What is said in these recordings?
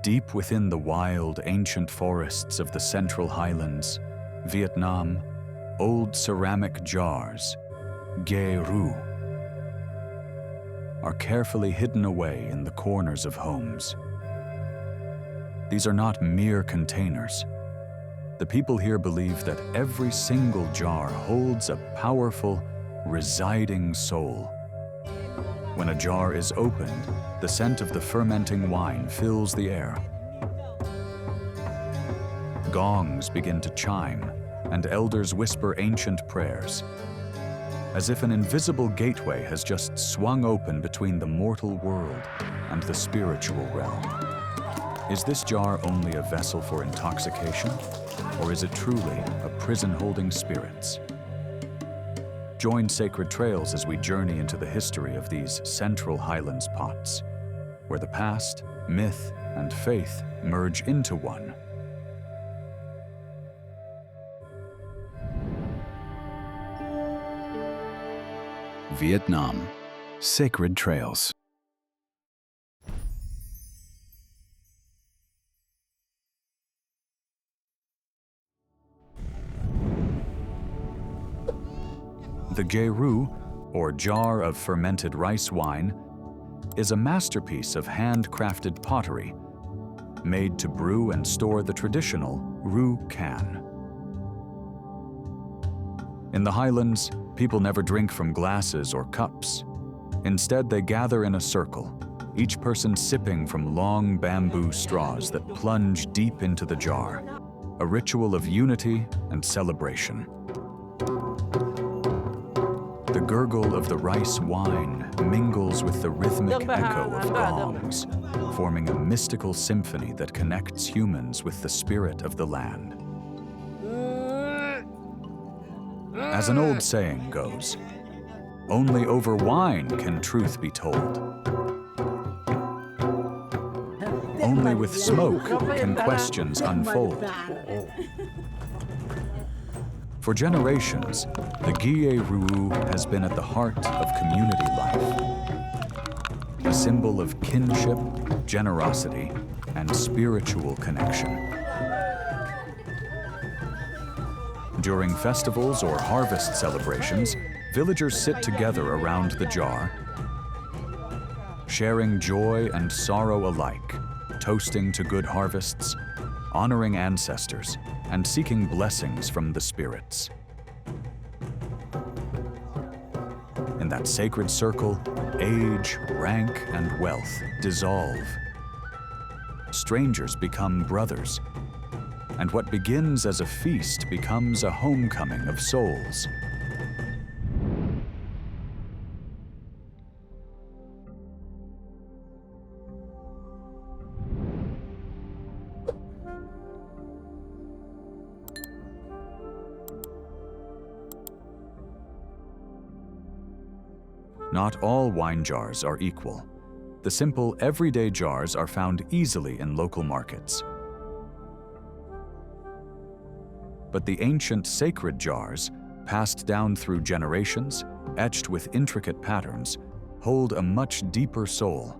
Deep within the wild, ancient forests of the Central Highlands, Vietnam, old ceramic jars, ghê rú, are carefully hidden away in the corners of homes. These are not mere containers. The people here believe that every single jar holds a powerful, residing soul. When a jar is opened, the scent of the fermenting wine fills the air. Gongs begin to chime, and elders whisper ancient prayers, as if an invisible gateway has just swung open between the mortal world and the spiritual realm. Is this jar only a vessel for intoxication, or is it truly a prison holding spirits? Join Sacred Trails as we journey into the history of these Central Highlands pots, where the past, myth, and faith merge into one. Vietnam, Sacred Trails. The ghê rú, or jar of fermented rice wine, is a masterpiece of handcrafted pottery, made to brew and store the traditional rú can. In the Highlands, people never drink from glasses or cups. Instead, they gather in a circle, each person sipping from long bamboo straws that plunge deep into the jar, a ritual of unity and celebration. The gurgle of the rice wine mingles with the rhythmic echo of gongs, forming a mystical symphony that connects humans with the spirit of the land. As an old saying goes, only over wine can truth be told. Only with smoke can questions unfold. For generations, the ghê rú has been at the heart of community life, a symbol of kinship, generosity, and spiritual connection. During festivals or harvest celebrations, villagers sit together around the jar, sharing joy and sorrow alike, toasting to good harvests, honoring ancestors, and seeking blessings from the spirits. In that sacred circle, age, rank, and wealth dissolve. Strangers become brothers, and what begins as a feast becomes a homecoming of souls. Not all wine jars are equal. The simple, everyday jars are found easily in local markets. But the ancient sacred jars, passed down through generations, etched with intricate patterns, hold a much deeper soul.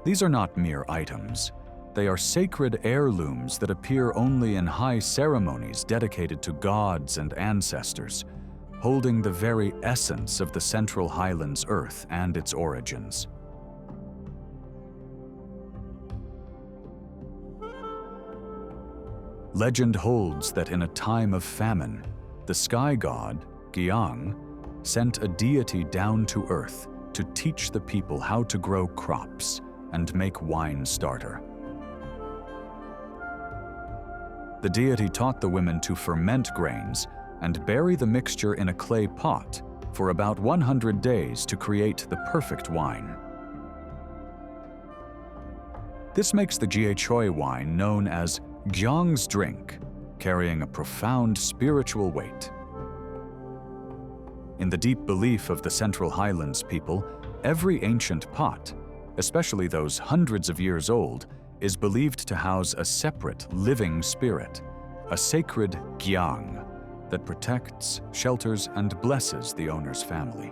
These are not mere items. They are sacred heirlooms that appear only in high ceremonies dedicated to gods and ancestors, holding the very essence of the Central Highlands earth and its origins. Legend holds that in a time of famine, the sky god, Giang, sent a deity down to earth to teach the people how to grow crops and make wine starter. The deity taught the women to ferment grains and bury the mixture in a clay pot for about 100 days to create the perfect wine. This makes the Gia Choi wine known as Giang's drink, carrying a profound spiritual weight. In the deep belief of the Central Highlands people, every ancient pot, especially those hundreds of years old, is believed to house a separate living spirit, a sacred Giang, that protects, shelters, and blesses the owner's family.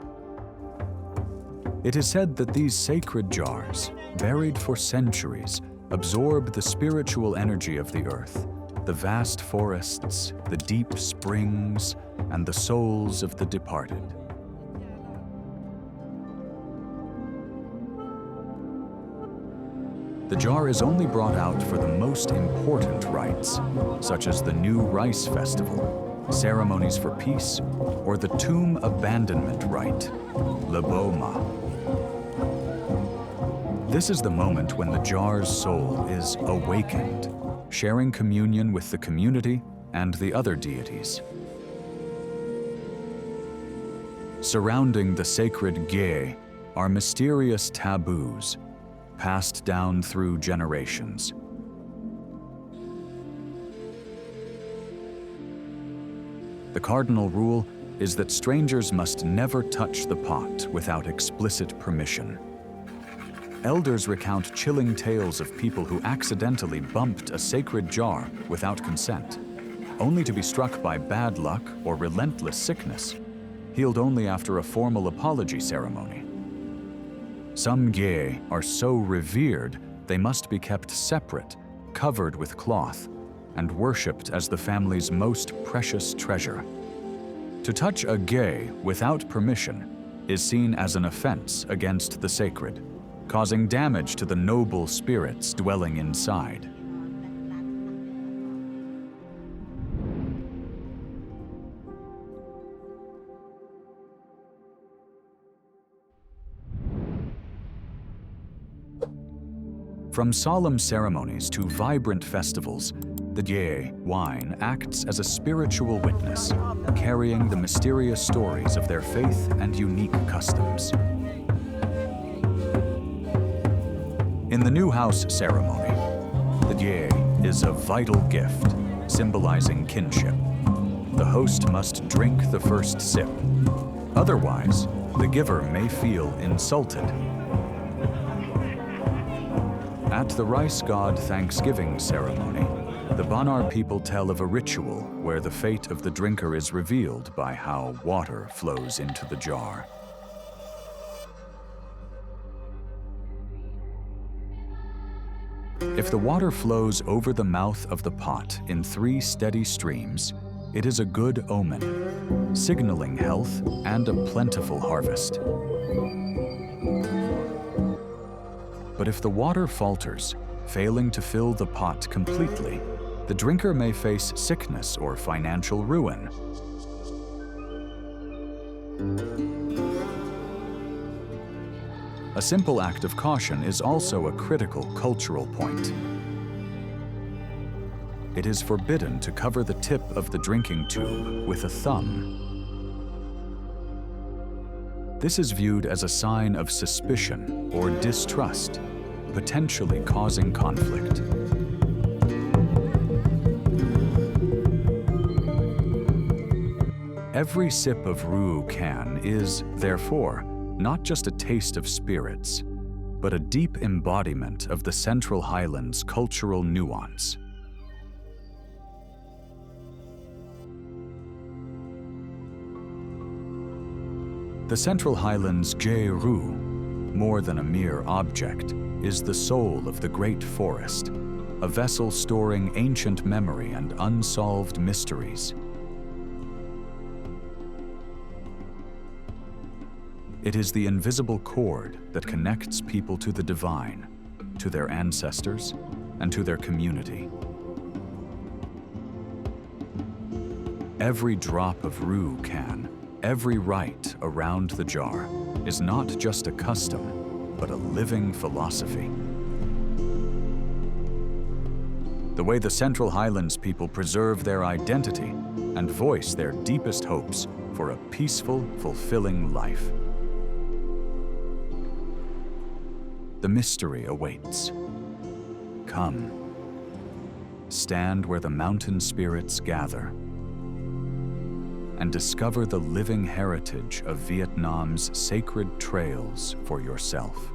It is said that these sacred jars, buried for centuries, absorb the spiritual energy of the earth, the vast forests, the deep springs, and the souls of the departed. The jar is only brought out for the most important rites, such as the New Rice Festival, ceremonies for peace, or the tomb abandonment rite, Laboma. This is the moment when the jar's soul is awakened, sharing communion with the community and the other deities. Surrounding the sacred Ge are mysterious taboos, passed down through generations. The cardinal rule is that strangers must never touch the pot without explicit permission. Elders recount chilling tales of people who accidentally bumped a sacred jar without consent, only to be struck by bad luck or relentless sickness, healed only after a formal apology ceremony. Some Ge are so revered they must be kept separate, covered with cloth, and worshipped as the family's most precious treasure. To touch a Ge without permission is seen as an offense against the sacred, causing damage to the noble spirits dwelling inside. From solemn ceremonies to vibrant festivals, the Ge wine acts as a spiritual witness, carrying the mysterious stories of their faith and unique customs. In the new house ceremony, the Ge is a vital gift, symbolizing kinship. The host must drink the first sip. Otherwise, the giver may feel insulted. At the Rice God Thanksgiving ceremony, the Banar people tell of a ritual where the fate of the drinker is revealed by how water flows into the jar. If the water flows over the mouth of the pot in 3 steady streams, it is a good omen, signaling health and a plentiful harvest. But if the water falters, failing to fill the pot completely, the drinker may face sickness or financial ruin. A simple act of caution is also a critical cultural point. It is forbidden to cover the tip of the drinking tube with a thumb. This is viewed as a sign of suspicion or distrust, potentially causing conflict. Every sip of Rue can is, therefore, not just a taste of spirits, but a deep embodiment of the Central Highlands' cultural nuance. The Central Highlands' Ge Rue, more than a mere object, is the soul of the great forest, a vessel storing ancient memory and unsolved mysteries. It is the invisible cord that connects people to the divine, to their ancestors, and to their community. Every drop of Rue can, every rite around the jar, is not just a custom, but a living philosophy. The way the Central Highlands people preserve their identity and voice their deepest hopes for a peaceful, fulfilling life. The mystery awaits. Come, stand where the mountain spirits gather, and discover the living heritage of Vietnam's sacred trails for yourself.